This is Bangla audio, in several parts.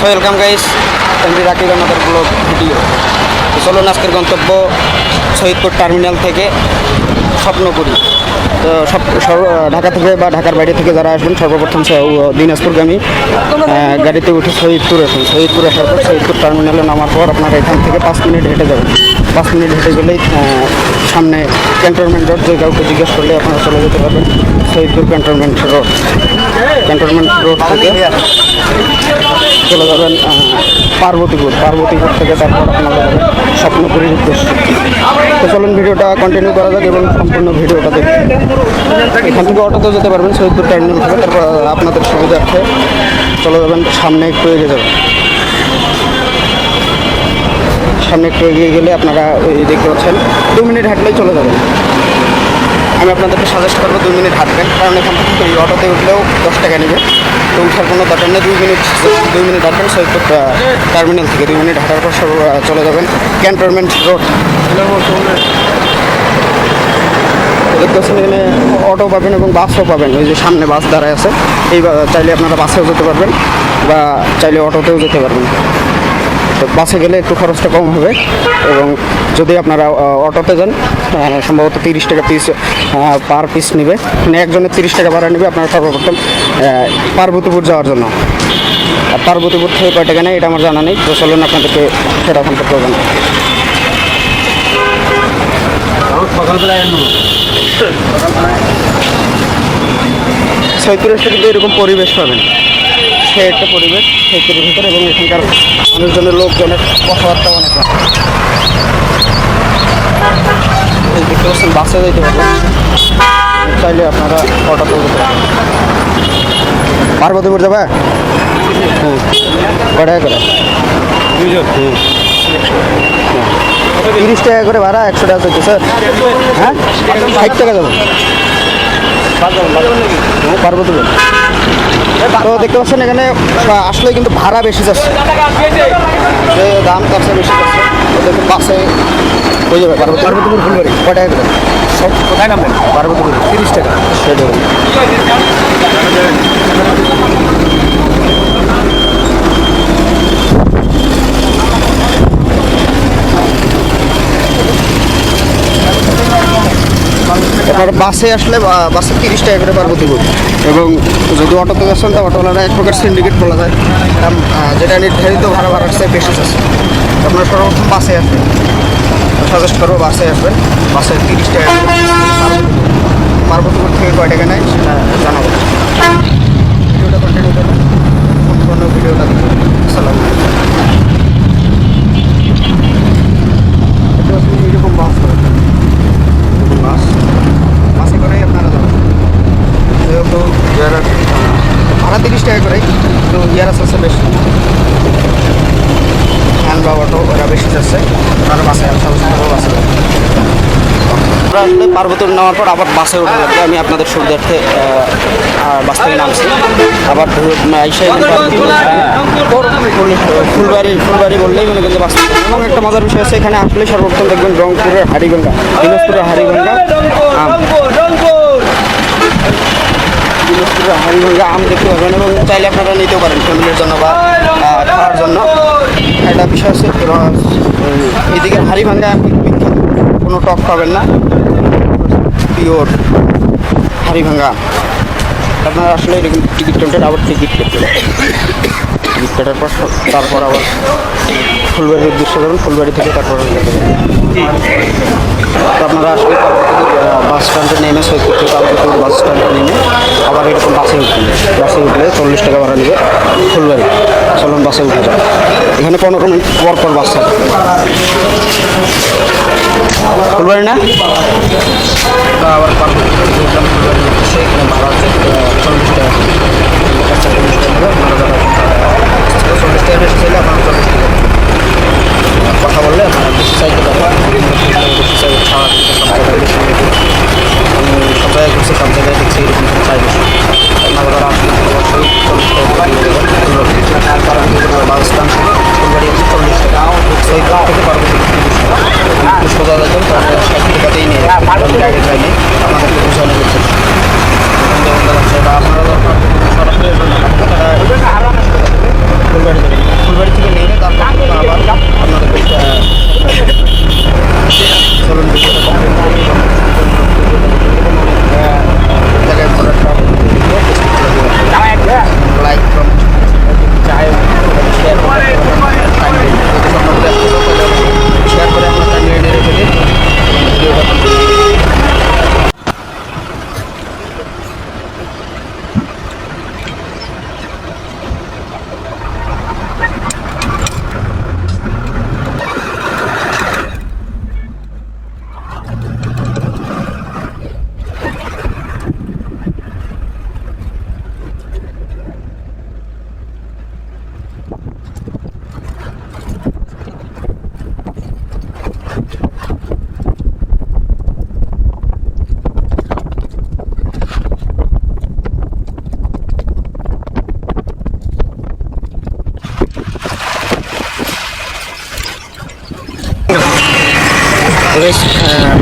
So welcome guys, MD Rakib আমাদের ব্লগ ভিডিও। তো চলুন আজকের গন্তব্য শহীদপুর টার্মিনাল থেকে স্বপ্নপুরী। তো ঢাকা থেকে বা ঢাকার বাইরে থেকে যারা আসবেন সর্বপ্রথম দিনাজপুরগামী গাড়িতে উঠে শহীদপুর আসুন। শহীদপুর আসার পর শহীদপুর টার্মিনালে নামার পর আপনারা এখান থেকে 5 মিনিট হেঁটে যাবেন। 5 মিনিট হেঁটে গেলেই সামনে ক্যান্টনমেন্ট রোড, যে কাউকে জিজ্ঞেস করলে আপনারা চলে যেতে পারবেন Shahidpur cantonment road. Cantonment road থেকে চলে যাবেন পার্বতীপুর থেকে তারপর আপনারা যাবেন স্বপ্নপুরীর উদ্দেশ্যে। তো চলুন ভিডিওটা কন্টিনিউ করা যাক এবং সম্পূর্ণ ভিডিওটা দেখুন। এখান থেকে অটোতেও যেতে পারবেন শহীদপুর টার্মিনাল থেকে, তারপর আপনাদের সুবিধার্থে চলে যাবেন সামনে একটু এগিয়ে যাবেন। সামনে একটু এগিয়ে গেলে আপনারা ওই দেখতে পাচ্ছেন 2 মিনিট হাঁটলেই চলে যাবেন। আমি আপনাদেরকে সাজেস্ট করবো 2 মিনিট হাঁটবেন, কারণ এখান থেকে এই অটোতে উঠলেও 10 টাকা নেবে। তো উঠার কোনো দরকার নেই, 2 মিনিট হাঁটবেন শহীদপুর টার্মিনাল থেকে। 2 মিনিট হাঁটার পর চলে যাবেন ক্যান্টনমেন্ট রোড। দেখতে পাচ্ছেন এখানে অটো পাবেন এবং বাসও পাবেন। ওই যে সামনে বাস দাঁড়ায় আছে, এই চাইলে আপনারা বাসেও যেতে পারবেন বা চাইলে অটোতেও যেতে পারবেন। তো বাসে গেলে একটু খরচটা কম হবে, এবং যদি আপনারা অটোতে যান সম্ভবত 30 টাকা পিস পার পিস নেবে, মানে একজনের 30 টাকা ভাড়া নেবে আপনারা সর্বপ্রথম পার্বতীপুর যাওয়ার জন্য। আর পার্বতীপুর থেকে কয় টাকা নেয় এটা আমার জানা নেই। তো চলুন আপনাদেরকে সেটা সম্পর্কে জানা। শহীদপুর এসে কিন্তু এরকম পরিবেশ পাবেন, সে একটা পরিবেশ শহীদপুরের ভিতরে, এবং এখানকার মানুষজনের লোকজনের কথাবার্তা অনেক। দেখতে পাচ্ছেন বাসে যেতে পারবেন, চাইলে আপনারা অটোতে যেতে পারবেন। পার্বতীপুর যাবে? হ্যাঁ, কটাকা করে? 30 টাকা করে ভাড়া, 100 টাকা চলছে স্যার। হ্যাঁ, 60 টাকা যাবো পার্বতীপুর। তো দেখতে পাচ্ছেন এখানে আসলে কিন্তু ভাড়া বেশি যাচ্ছে, যে দাম কাছে বেশি যাচ্ছে। দেখুন বাসে হয়ে যাবে পার্বতীপুর ফুলবাড়ি কয় টাকা করে? সব কোথায় নামবেন? পার্বতীপুর 30 টাকা। সেটা আপনারা বাসে আসলে বাসে 30 টাকা করে পার্বতীপুর, এবং যদি অটোতে যাচ্ছেন তা অটোওয়ালারা এক প্রকার সিন্ডিকেট বলা যায়, যেটা নির্ধারিত ভাড়ার চেয়ে বেশি আছে। আপনারা সর্বপ্রথম বাসে আসবেন, সাজেস্ট করবো বাসে আসবেন। বাসে 30 টাকা পার্বতীপুর থেকে কয় টাকা নেয় সেটা জানাবো। ভিডিওটা কন্টিনিউ করবেন, সম্পূর্ণ ভিডিওটা দেখুন। আসসালামু আলাইকুম। এরকম বাস বাসে করেই আপনারা যাবেন, যেহেতু ভাড়া 30 টাকা করেই, তো ইয়ারাস আছে বেশি, ভ্যান বা অটো ওরা বেশি যাচ্ছে, আপনারা বাসে বাসে আমরা আসলে পার্বতীপুর নেওয়ার পর আবার বাসে উঠে যাবে। আমি আপনাদের সুবিধার্থে বাস থেকে নামছি, আবার ফুলবাড়ি বললেই মনে কিন্তু বাস। এবং একটা মজার বিষয় আছে, এখানে আসলে সর্বপ্রথম দেখবেন রংপুরের হাড়িগঙ্গা, দিনাজপুরের হাড়িগঙ্গা আম দেখতে পাবেন, এবং চাইলে আপনারা নিতেও পারেন ফ্যামিলির জন্য বা খাওয়ার জন্য। একটা বিষয় আছে, এদিকে হাড়িভাঙ্গা বিখ্যাত, কোনো টক পাবেন না, পিওর হাড়িভাঙ্গা। আপনারা আসলে এরকম টিকিট কাউন্টার আবার টিকিট কেটে টিকিট কাটার পর তারপর আবার ফুলবাড়ির উদ্দেশ্যে যাবেন। ফুলবাড়ি থেকে তারপর তো আপনারা আসলে বাস স্ট্যান্ডে নেমে শহীদপুর থেকে পার্বতীপুর বাস স্ট্যান্ডে নেমে আবার এরকম বাসে উঠলে 40 টাকা ভাড়া নেবে ফুলবাড়ি। চলুন বাসে উঠে যান। এখানে 15 মিনিট পর বাস থাকে। ফুলবাড়ি না আবার এখানে ভাড়া আছে 40 টাকা। 40 টাকা বেশি চাইলে আপনারা 40 টাকা কথা বললে আপনারা বেশি চাইতে পারবেন। বেশি চাই খাওয়া সব জায়গায় বেশি, আমি সব জায়গায় ঘুরছি, সব জায়গায় দেখছি এরকম চাই বেশি। আপনারা যারা আসলে অবশ্যই 40 টাকা বাস স্ট্যান্ড থেকে ফুলবাড়ি আছে 40 টাকা, সেই গ্রাম থেকে পার্বতীপুর 30 টাকা। সোজা যাবেন তাহলে 60 টাকাতেই নিয়ে গাড়ি যায়নি, আপনাদেরকে বোঝানো করছে। আপনারা সরাসরি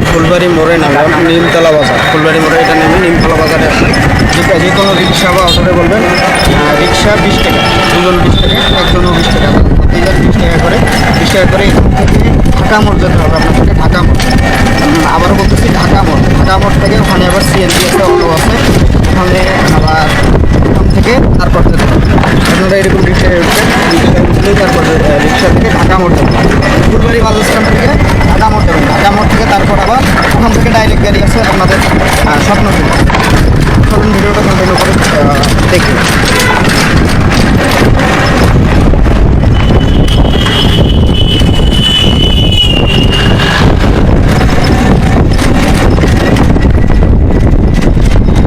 ফুলবাড়ি মোড়ে নামবেন, নিমতলা বাজার। ফুলবাড়ি মোড়ে এটা নেমে নিমতলা বাজারে আসবেন। যে কোনো রিক্সা বা অটোতে বলবেন রিক্সা 20 টাকা, দুজন 20 টাকা, একজনও 20 টাকা, প্রতিজন 20 টাকা করে। 20 টাকা করে এখান থেকে ঢাকা মোড় যেতে হবে আপনাকে, ঢাকা মোড়। আবারও বলতেছি ঢাকা মোড়। ঢাকা মোড় থেকে ওখানে আবার সিএনজি আছে, অটো আছে, ওখানে আবার ওখান থেকে তারপর যেতে হবে। আপনারা এরকম রিক্সায় উঠবেন, রিক্সায় উঠলেই তারপর রিক্সা থেকে ঢাকা মোড় যাবেন। ফুলবাড়ি বাস স্ট্যান্ড থেকে ঢাকা মোড় যাবেন, ঢাকা মোড় থেকে তারপর আবার ওখান থেকে ডাইরেক্ট গাড়ি আছে আপনাদের স্বপ্নপুর। চলুন ভিডিওটা কন্টিনিউ করে দেখি।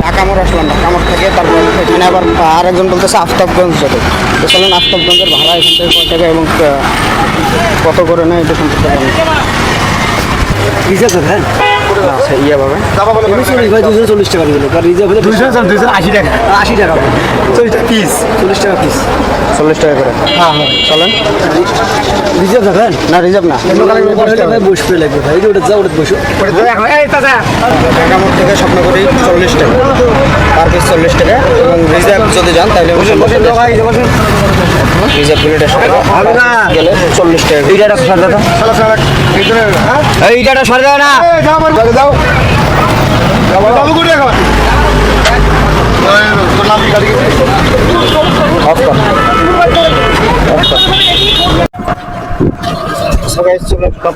ঢাকা মোড় আসলাম, ঢাকা মোড় থেকে তারপর এখানে আবার আরেকজন বলতেছে আফতাবগঞ্জ যাবে। তো চলুন আফতাবগঞ্জের ভাড়া এখান থেকে কয় টাকা এবং কত করে নেয় এটা সম্পর্কে জানি। রিজার্ভ হ্যাঁ আচ্ছা ইয়ে পাবে 240 টাকা দিল, আর রিজার্ভ হলে 280 টাকা, 80 টাকা পিস, 40 টাকা পিস, 40 টাকা করে। হ্যাঁ হ্যাঁ চলেন। রিজার্ভ দেবেন না রিজার্ভ না, ভাই বসবে লাগবে ভাই, ওটা যা ওটা বসো। ঢাকা মোড় থেকে স্বপ্নপুরি 40 টাকা পার পিস, 40 টাকা। এবং রিজার্ভ যদি যান তাহলে রিজার্ভ প্লেটের সাথে গেলে 40 টাকা। এইটা সরে দাও, এইটা সরে দাও না, অফ কর, অফ কর। সবাই চলে টপ।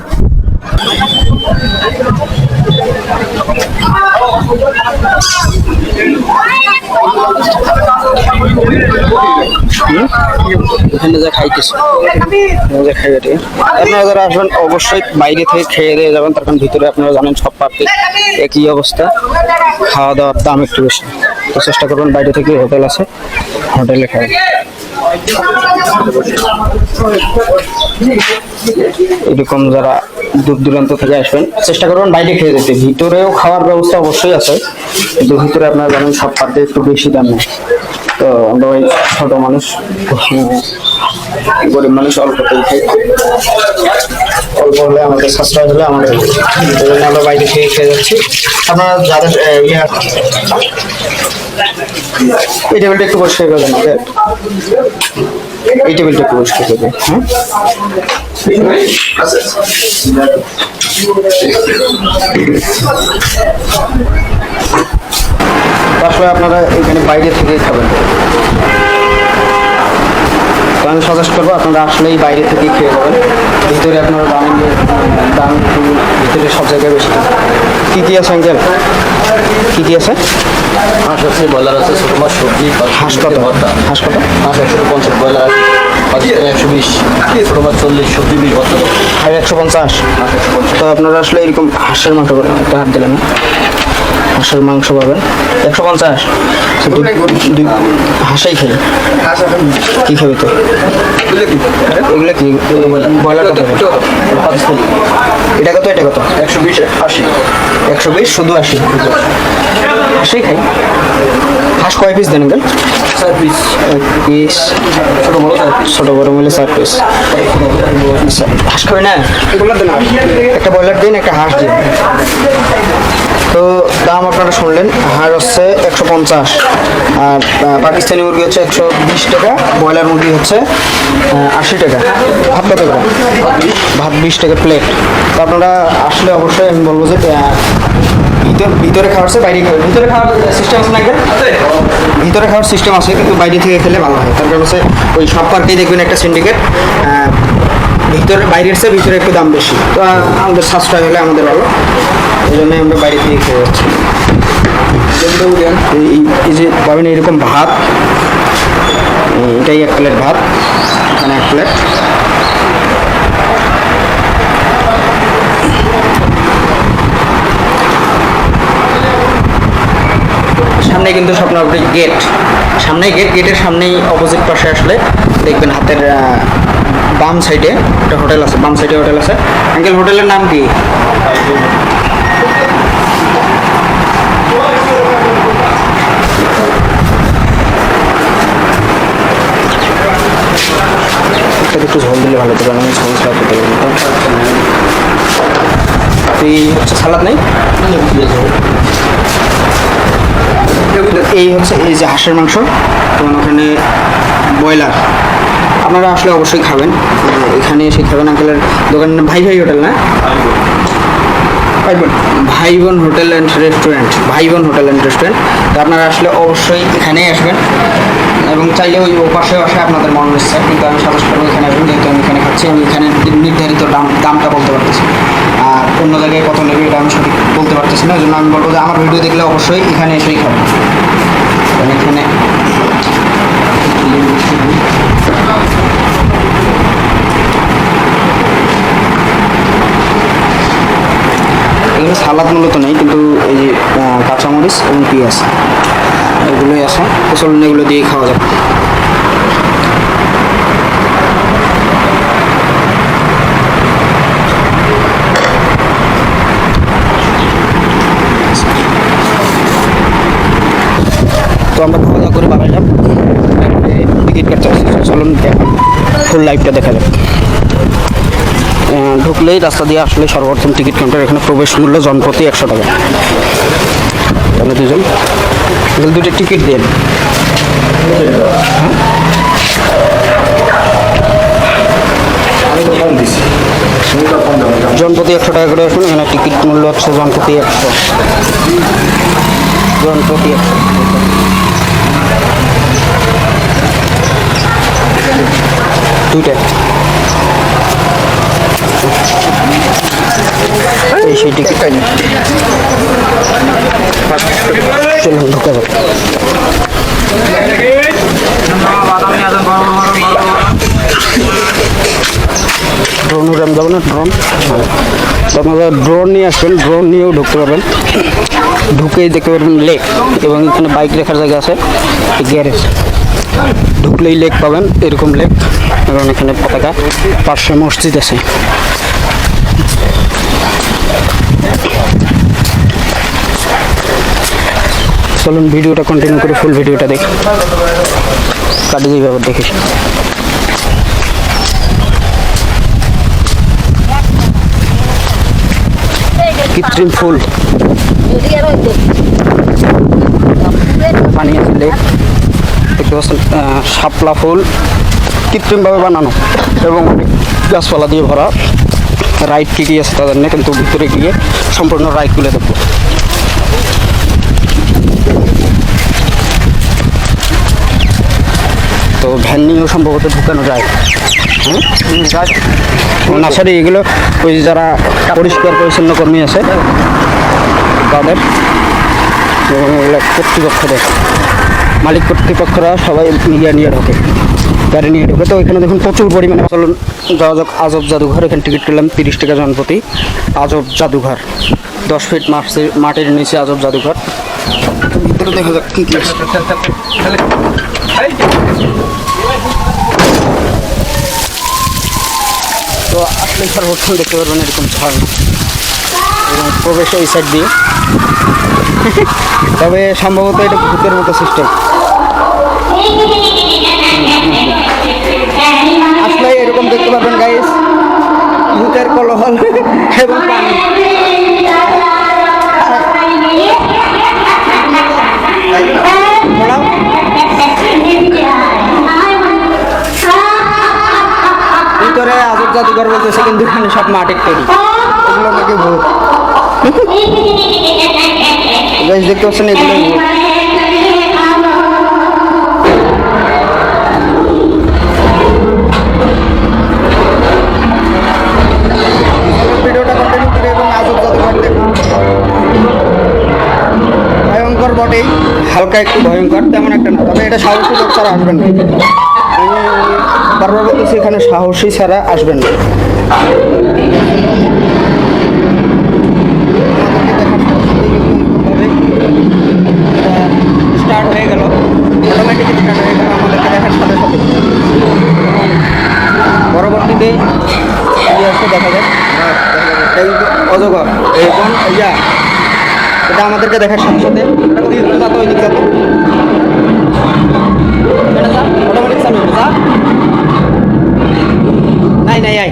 এখানে যা খাইতেছে যা খাই এটা আপনারা যারা আসবেন অবশ্যই বাইরে থেকে খেয়ে দিয়ে যাবেন, তার কারণ ভিতরে আপনারা জানেন সব পার্টি একই অবস্থা, খাওয়া দাওয়ার দাম একটু বেশি। তো চেষ্টা করবেন বাইরে থেকে, হোটেল আছে হোটেলে খাবেন। এরকম যারা দূর দূরান্ত থেকে আসবেন চেষ্টা করবেন বাইরে খেয়ে যেতে। ভিতরেও খাওয়ার ব্যবস্থা অবশ্যই আছে, কিন্তু ভিতরে আপনারা জানেন সব পার্টি একটু বেশি দাম নেই। তো আমরা ওই ছোট মানুষ, গরিব মানুষ অল্পতেই খাই, অল্প হলে আমাদের সাশ্রয় হলে আমাদের, এই জন্য আমরা বাইরে খেয়ে খেয়ে যাচ্ছি। আপনারা যাদের এই টেবিলটা একটু পরিষ্কার করে দেন, এই টেবিলটা একটু পরিষ্কার করে দেন। আসলে আপনারা এখানে বাইরে থেকে খাবেন। তো আমি সাজেস্ট করবো আপনারা আসলেই বাইরে থেকেই খেয়ে যাবেন। ভিতরে আপনারা জানেন যে দাম একটু ভিতরে সব জায়গায় বেশি। কী কী আছে আঙ্কেল, কী কী আছে? হাঁস আছে, ব্রয়লার আছে, ছোটো মাছ, সবজি, হাঁস কত? হাঁস কত? হাঁস 150, ব্রয়লার 120, ছোটো মাছ 40, সবজি 20 ভর্তা। আর 150। তো আপনারা আসলে এরকম হাঁসের মাংস করে একটা হাত দিলেন না, হাঁসের মাংস পাবেন 150। হাঁসাই খাই, কি খাবি তো? এগুলো কি ব্রয়লার? কত? এটা কত? এটা কত? 120, 80, 120, শুধু 80। হাঁসাই খাই। হাঁস কয় পিস দেন গেল? 4 পিস, 1 পিস, ছোটো বড় 4 পিস, ছোটো বড় মিলে 4 পিস। হাঁস খাবে না? একটা ব্রয়লার দিন, একটা হাঁস দিন। তো দাম আপনারা শুনলেন, হাঁস হচ্ছে 150, আর পাকিস্তানি মুরগি হচ্ছে 120 টাকা, ব্রয়লার মুরগি হচ্ছে 80 টাকা। ভাত কত করে? ভাত 20 টাকা প্লেট। তো আপনারা আসলে অবশ্যই আমি বলবো যে ভিতরে খাওয়ার চেয়ে বাইরে খাওয়ার, ভিতরে খাওয়ার সিস্টেম আছে না? ভিতরে খাওয়ার সিস্টেম আছে, কিন্তু বাইরে থেকে খেলে ভালো হয়। তার কারণ হচ্ছে ওই সব পার্কেই দেখবেন একটা সিন্ডিকেট, ভিতরে বাইরের চেয়ে ভিতরে একটু দাম বেশি। তো আমাদের সাশ্রয় হলে আমাদের ভালো, এই জন্যই আমরা বাইরে থেকে খেয়ে যাচ্ছি। এই যে পাবেন এরকম ভাত, এটাই 1 প্লেট ভাত, এখানে 1 প্লেট। সামনে কিন্তু স্বপ্নপুরি গেট, সামনেই গেট, গেটের সামনেই অপোজিট পাশে আসলে দেখবেন হাতের বাম সাইডে একটা হোটেল আছে, বাম সাইডে হোটেল আছে। আঙ্কেল হোটেলের নাম কি? একটু ঝোল দিলে ভালো হতো, কারণ আমি ঝোল খাওয়া করতে পারি না। তো এই হচ্ছে সালাদ নাই, এই হচ্ছে এই যে হাঁসের মাংস, এবং ওখানে ব্রয়লার। আপনারা আসলে অবশ্যই খাবেন, এখানে এসে খাবেন। আঙ্কেলের দোকান ভাই ভাই হোটেল না, ভাই বোন হোটেল অ্যান্ড রেস্টুরেন্ট, ভাই বোন হোটেল অ্যান্ড রেস্টুরেন্ট। তো আপনারা আসলে অবশ্যই এখানেই আসবেন, এবং চাইলে ওই পাশেও আসে আপনাদের মন ইচ্ছা, কিন্তু আমি সাজেস্ট করবো এখানে আসবেন, যেহেতু আমি এখানে খাচ্ছি। আমি এখানে নির্ধারিত দামটা বলতে পারতেছি, আর অন্য জায়গায় কত নেবে এটা আমি সঠিক বলতে পারতেছি না। ওই জন্য আমি বলবো যে আমার ভিডিও দেখলে অবশ্যই এখানে এসেই খাবেন। কারণ এখানে এগুলো সালাদ মূলত নেই, কিন্তু এই যে কাঁচামরিচ এবং পেঁয়াজ এগুলোই আছে। তো চলুন এগুলো দিয়ে খাওয়া যাবে। তো আমরা খাওয়া দাওয়া করে বাড়াইলাম, টিকিট কাটতে আসছি। চলুন ফুল লাইভটা দেখা যাবে। ঢুকলেই রাস্তা দিয়ে আসলে সর্বপ্রথম টিকিট কাউন্টার, এখানে প্রবেশ মূল্য জনপ্রতি 100 টাকা। তাহলে দুজন দুটো টিকিট দেন। জনপ্রতি 100 টাকা করে আসুন। এখানে টিকিট মূল্য হচ্ছে জনপ্রতি 100, জনপ্রতি 100। দুইটা এই সেই টিকিট চলুন ঢুকে যাবে। ড্রোন উড়ান যাবো না, ড্রোন। তো আপনারা ড্রোন নিয়ে আসবেন, ড্রোন নিয়েও ঢুকতে পারবেন। ঢুকেই দেখতে পারবেন লেক, এবং এখানে বাইক রাখার জায়গা আছে, গ্যারেজ। ঢুকলেই লেক পাবেন, এরকম লেক, এবং এখানে পতাকা, পাশে মসজিদ আছে। চলুন ভিডিওটা কন্টিনিউ করে ফুল ভিডিওটা দেখি, কাটে যাই ব্যাপার দেখিস। কৃত্রিম ফুল, পানি আছে, লেক দেখতে পাচ্ছেন, শাপলা ফুল কৃত্রিমভাবে বানানো, এবং গাছপালা দিয়ে ভরা। রাইড কী কী আছে তা জানি না, কিন্তু ভিতরে গিয়ে সম্পূর্ণ রাইডগুলো দেখবো। তো ভ্যান নিয়েও সম্ভবত ঢুকানো যায়। না সরি, এগুলো ওই যারা পরিষ্কার পরিচ্ছন্ন কর্মী আছে তাদের, এবং এগুলো কর্তৃপক্ষদের, মালিক কর্তৃপক্ষরা সবাই মিডিয়া নিয়ে ঢোকে, গাড়ি নিয়ে ঢোকে। তো এখানে দেখুন প্রচুর পরিমাণে। চলুন যাওয়া যাক আজব জাদুঘর। এখানে টিকিট করলাম 30 টাকা জনপ্রতি। আজব জাদুঘর, 10 ফিট মাটির নিচে আজব জাদুঘর। ভিতরে দেখা যাক কী কী আছে। তো আসলে সর্বপ্রথম দেখতে পারবেন এরকম ঝর্ণা, এবং প্রবেশ এই সাইড দিয়ে। তবে সম্ভবত এটা ভূতের মতো সিস্টেম। আসলে এরকম দেখতে পারবেন গাইস, ভূতের কোলাহল এবং পানি। ভিতরে আজব জাদুঘর বলতেছে, কিন্তু এখানে সব মাটির তৈরি, এগুলো নাকি ভূত। গাইস দেখতে পাচ্ছেন, এগুলো ভূত। ভিডিওটা কন্টিনিউ করে এবং আজব জাদুঘর দেখুন। ভয়ঙ্কর বটেই, হালকা একটু ভয়ঙ্কর, তেমন একটা না। তবে এটা সাহসী লোক ছাড়া আসবেন না। আমি বারবার বলতেছি, এখানে সাহসী ছাড়া আসবেন না। স্টার্ট হয়ে গেল, অটোমেটিক স্টার্ট হয়ে গেল আমাদেরকে দেখার সাথে সাথে। পরবর্তীতে কি আসছে দেখা যাক। এই অজগর, এই কোন ইয়া, এটা আমাদেরকে দেখার সাথে সাথে যাতো, ওই দিক যাতো, অটোমেটিক চালু হবে। যা নাই নাই আই,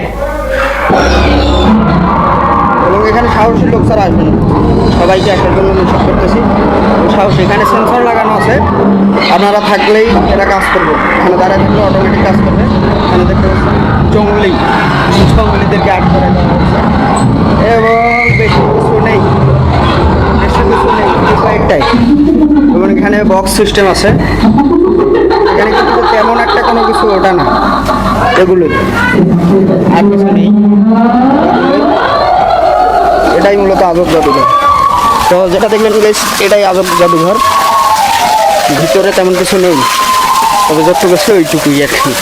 এবং এখানে সাহস বাইকে আসার জন্য নিষেধ করতেছি। সাহস এখানে সেন্সর লাগানো আছে, আপনারা থাকলেই এটা কাজ করবে। এখানে দাঁড়ায় থাকলে অটোমেটিক কাজ করবে। এখানে দেখতে পাচ্ছেন জঙ্গলিদেরকে আটকে রাখা হয়েছে এবং বেশি কিছু নেই, একটাই। এবং এখানে বক্স সিস্টেম আছে, এখানে কিন্তু তেমন একটা কোনো কিছু ওটা না, এগুলোই আর কিছু নেই। এটাই মূলত আজব জাদুঘর। তো যেটা দেখলেন গাইস, এটাই আজব জাদুঘর। ভিতরে তেমন কিছু নেই, তবে যতটুকু আছে ওইটুকুই আর কি।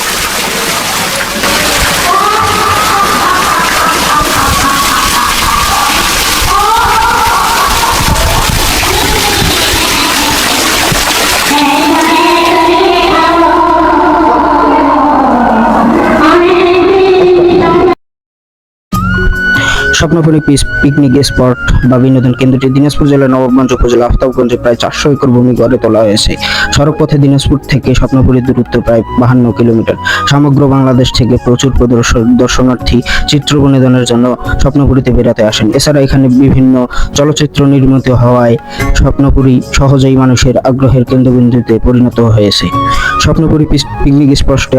স্বপ্নপুরী পিকনিক স্পট বা বিনোদন কেন্দ্রটি দিনাজপুর জেলার নবাবগঞ্জ উপজেলা আফতাবগঞ্জে প্রায় 400 একর ভূমি গড়ে তোলা হয়েছে। সড়ক পথে দিনাজপুর থেকে স্বপ্নপুরীর দূরত্ব প্রায় 52 কিলোমিটার। সমগ্র বাংলাদেশ থেকে প্রচুর দর্শনার্থী চিত্র বিনোদনের জন্য স্বপ্নপুরীতে বেড়াতে আসেন। এছাড়া এখানে বিভিন্ন চলচ্চিত্র নির্মিত হওয়ায় স্বপ্নপুরী সহজেই মানুষের আগ্রহের কেন্দ্রবিন্দুতে পরিণত হয়েছে। স্বপ্নপুরী পিকনিক স্পটে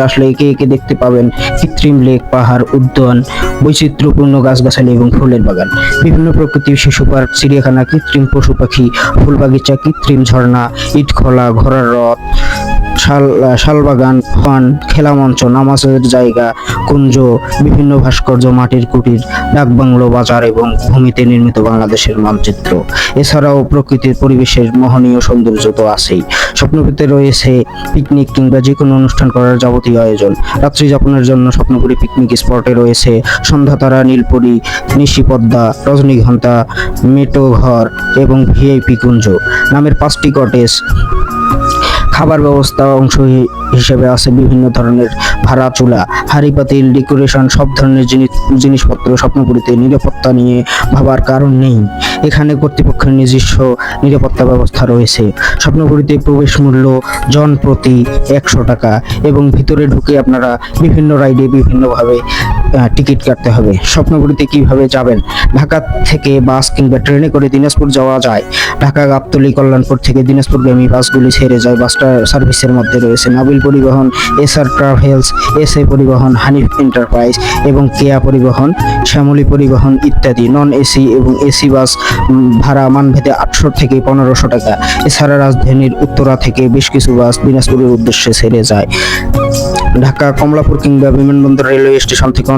আসলে একে একে দেখতে পাবেন কৃত্রিম লেক, পাহাড়, উদ্যান, বৈচিত্র্যপূর্ণ গাছগাছালি এবং ফুলের বাগান, বিভিন্ন প্রকৃতির শিশু পার্ক, চিড়িয়াখানা, কৃত্রিম পশু পাখি, ফুল বাগিচা, কৃত্রিম ঝর্ণা, ইটখলা, ঘোড়ার রথ, শালবাগান, ফান, খেলা মঞ্চ, নামাজের জায়গা, কুঞ্জ, বিভিন্ন ভাস্কর্য, মাটির কুটির, ডাকবাংলো, বাজার এবং ভূমিতে নির্মিত বাংলাদেশের মানচিত্র। এছাড়াও প্রকৃতির পরিবেশের মোহনীয় সৌন্দর্য তো আছেই। স্বপ্নপুরীতে রয়েছে পিকনিক কিংবা যে কোনো অনুষ্ঠান করার যাবতীয় আয়োজন। রাত্রি যাপনের জন্য স্বপ্নপুরী পিকনিক স্পটে রয়েছে সন্ধ্যাতারা, নীলপরি, নিশিপদ্মা, রজনীগন্ধা, মেটো ঘর এবং ভিআইপি কুঞ্জ নামের 5টি কটেজ। খাবার ব্যবস্থা অংশ হিসেবে আছে বিভিন্ন ধরনের ভাড়া চুলা, হাঁড়ি পাতিল, ডেকোরেশন, সব ধরনের জিনিসপত্র। স্বপ্নপুরীতে নিরাপত্তা নিয়ে ভাবার কারণ নেই, এখানে কর্তৃপক্ষের নিজস্ব নিরাপত্তা ব্যবস্থা রয়েছে। স্বপ্নপুরীতে প্রবেশ মূল্য জন প্রতি 100 টাকা এবং ভিতরে ঢুকে আপনারা বিভিন্ন রাইডে বিভিন্নভাবে টিকিট কাটতে হবে। স্বপ্নপুরীতে কিভাবে যাবেন? ঢাকা থেকে বাস কিংবা ট্রেনে করে দিনাজপুর যাওয়া যায়। ঢাকা, গাবতলী, কল্যাণপুর থেকে দিনাজপুরগামী বাসগুলি ছেড়ে যায়। বাসটা সার্ভিসের মধ্যে রয়েছে নাবিল পরিবহন, এসআর ট্রাভেলস, এসএ পরিবহন, হানিফ এন্টারপ্রাইজ এবং কেয়া পরিবহন, শ্যামলী পরিবহন ইত্যাদি। নন এসি এবং এসি বাস ভাড়া মানভেদে 800 থেকে 1500 টাকা। এছাড়া রাজধানীর উত্তরা থেকে বেশ কিছু বাস দিনাজপুরের উদ্দেশ্যে ছেড়ে যায়। ঢাকা, কমলাপুর কিংবা বিমানবন্দর, রেলওয়ে স্টেশন থেকে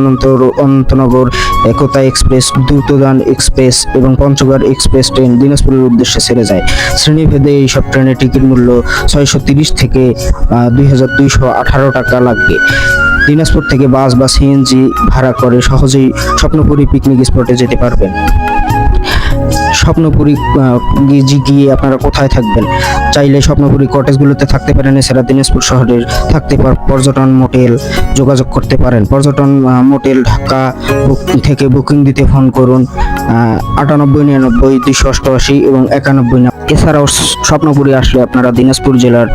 অনন্তনগর, একতা এক্সপ্রেস, দ্রুতযান এক্সপ্রেস এবং পঞ্চগড় এক্সপ্রেস ট্রেন দিনাজপুরের উদ্দেশ্যে ছেড়ে যায়। শ্রেণীভেদে এইসব ট্রেনের টিকিট মূল্য 630 থেকে 2218 টাকা লাগবে। দিনাজপুর থেকে বাস বা সিএনজি ভাড়া করে সহজেই স্বপ্নপুরী পিকনিক স্পটে যেতে পারবেন। স্বপ্নপুরী গিয়ে আপনারা কোথায় থাকবেন? চাইলে স্বপ্নপুরী কটেজগুলোতে থাকতে পারেন। এছাড়া দিনাজপুর শহরের থাকতে পর্যটন মোটেল যোগাযোগ করতে পারেন। পর্যটন মোটেল ঢাকা থেকে বুকিং দিতে ফোন করুন 9899 288 এবং 91। এছাড়াও স্বপ্নপুরী আসলে আপনারা দিনাজপুর জেলার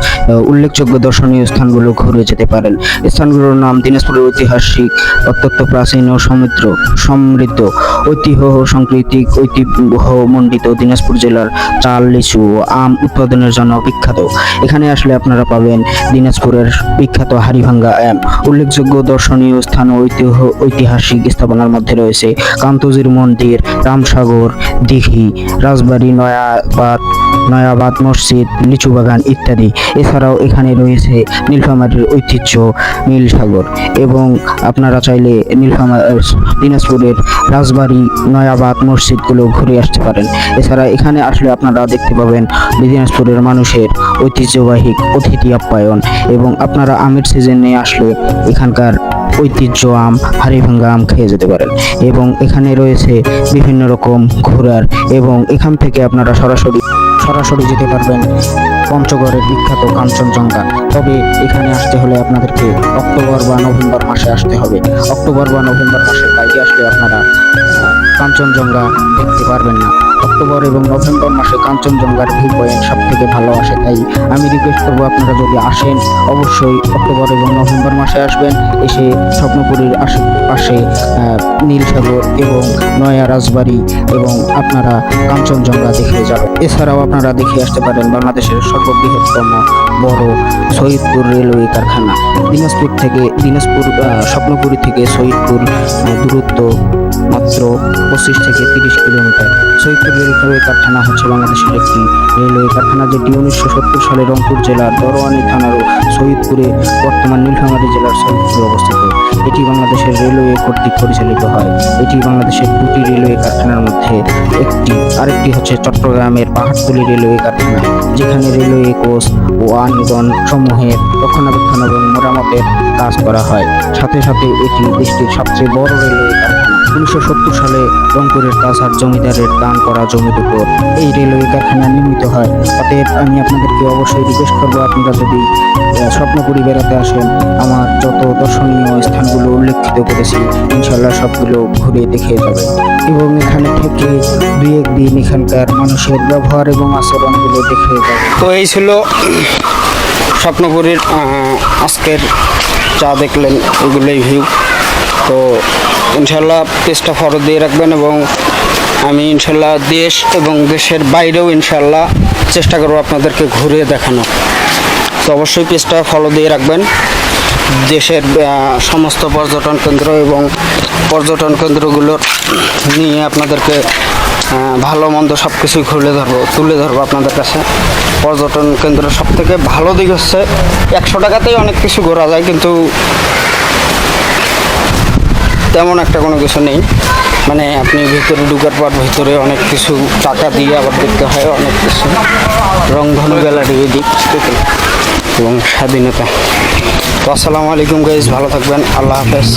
উল্লেখযোগ্য দর্শনীয় স্থানগুলো ঘুরে যেতে পারেন। স্থানগুলোর নাম: দিনাজপুরের ঐতিহাসিক, অত্যন্ত প্রাচীন ও সমৃদ্ধ ঐতিহ্য সাংস্কৃতিক ঐতিহ্যমণ্ডিত দিনাজপুর জেলার চাল, লিচু ও আম উৎপাদনের জন্য বিখ্যাত। এখানে আসলে আপনারা পাবেন দিনাজপুরের বিখ্যাত হাড়িভাঙ্গা আম। উল্লেখযোগ্য দর্শনীয় স্থান ও ঐতিহাসিক স্থাপনার মধ্যে রয়েছে কান্তজির মন্দির, রামসাগর, দিঘি, রাজবাড়ি, নয়াবাদ মসজিদ, লিচু বাগান ইত্যাদি। এছাড়াও এখানে রয়েছে নীলফামারীর ঐতিহ্য নীলসাগর এবং আপনারা চাইলে দিনাজপুরের রাজবাড়ি, নয়াবাদ মসজিদগুলো ঘুরে আসতে পারেন। এছাড়া এখানে আসলে আপনারা দেখতে পাবেন দিনাজপুরের মানুষের ঐতিহ্যবাহী অতিথি আপ্যায়ন এবং আপনারা আমের সিজনে আসলে এখানকার ঐতিহ্য আম, হাড়িভাঙ্গা আম খেয়ে যেতে পারেন। এবং এখানে রয়েছে বিভিন্ন রকম ঘোরার এবং এখান থেকে আপনারা সরাসরি যেতে পারবেন পঞ্চগড়ের বিখ্যাত কাঞ্চনজঙ্ঘা। তবে এখানে আসতে হলে আপনাদেরকে অক্টোবর বা নভেম্বর মাসে আসতে হবে। অক্টোবর বা নভেম্বর মাসের বাইরে আসলে আপনারা কাঞ্চনজঙ্ঘা দেখতে পারবেন না। অক্টোবর এবং নভেম্বর মাসে কাঞ্চনজঙ্ঘার ভিউ পয়েন্ট সব থেকে ভালো আসে, তাই আমি রিকোয়েস্ট করবো আপনারা যদি আসেন অবশ্যই অক্টোবর এবং নভেম্বর মাসে আসবেন। এসে স্বপ্নপুরীর আশেপাশে নীলসাগর এবং নয়া রাজবাড়ি এবং আপনারা কাঞ্চনজঙ্ঘা দেখে যাবেন। এছাড়াও আপনারা দেখে আসতে পারেন বাংলাদেশের সর্ববৃহত্তম বড় সৈয়দপুর রেলওয়ে কারখানা। দিনাজপুর স্বপ্নপুরী থেকে সৈয়দপুর দূরত্ব মাত্র 25 থেকে 30 কিলোমিটার। সৈয়দপুর রেলওয়ে কারখানা হচ্ছে বাংলাদেশের একটি রেলওয়ে কারখানা, যেটি 1970 সালে রংপুর জেলার দরোয়ানি থানার সৈয়দপুরে, বর্তমান নীলফামারী জেলার সৈয়দপুরে অবস্থিত। এটি বাংলাদেশের রেলওয়ে কর্তৃক পরিচালিত হয়। এটি বাংলাদেশের দুটি রেলওয়ে কারখানার মধ্যে আরেকটি হচ্ছে চট্টগ্রামের পাহাড়তলী রেলওয়ে কারখানা, যেখানে রেলওয়ে কোচ ও আনগণ সমূহের রক্ষণাবেক্ষণ এবং মেরামতের কাজ করা হয়। সাথে সাথে এটি দেশটির সবচেয়ে বড় রেলওয়ে কারখানা। 1970 সালে রংপুরের তাজহাট জমিদারের দান করা জমির উপর এই রেলওয়ে কারখানা নির্মিত হয়। অতএব আমি আপনাদেরকে অবশ্যই রিকোয়েস্ট করবো, আপনারা যদি স্বপ্নপুরী বেড়াতে আসেন, আমার যত দর্শনীয় স্থানগুলো উল্লেখিত করেছি ইনশাল্লাহ সবগুলো ঘুরে দেখে যাবেন এবং এখানে থেকে 2-1 দিন এখানকার মানুষের ব্যবহার এবং আচরণগুলো দেখে যাবেন। তো এই ছিল স্বপ্নপুরীর আজকের যা দেখলেন এগুলোই ভিউ। তো ইনশাল্লাহ পেজটা ফলো দিয়ে রাখবেন এবং আমি ইনশাল্লাহ দেশ এবং দেশের বাইরেও ইনশাল্লাহ চেষ্টা করবো আপনাদেরকে ঘুরে দেখানো। তো অবশ্যই পেজটা ফলো দিয়ে রাখবেন। দেশের সমস্ত পর্যটন কেন্দ্র এবং পর্যটন কেন্দ্রগুলোর নিয়ে আপনাদেরকে ভালো মন্দ সব কিছুই তুলে ধরবো আপনাদের কাছে। পর্যটন কেন্দ্রের সব থেকে ভালো দিক হচ্ছে 100 টাকাতেই অনেক কিছু ঘোরা যায়, কিন্তু তেমন একটা কোনো কিছু নেই। মানে আপনি ভিতরে ঢুকার পর ভিতরে অনেক কিছু টাকা দিয়ে আবার দেখতে হয় অনেক কিছু, রংধনু গ্যালারি দিক এবং স্বাধীনতা। তো আসসালামু আলাইকুম গাইস, ভালো থাকবেন, আল্লাহ হাফেজ।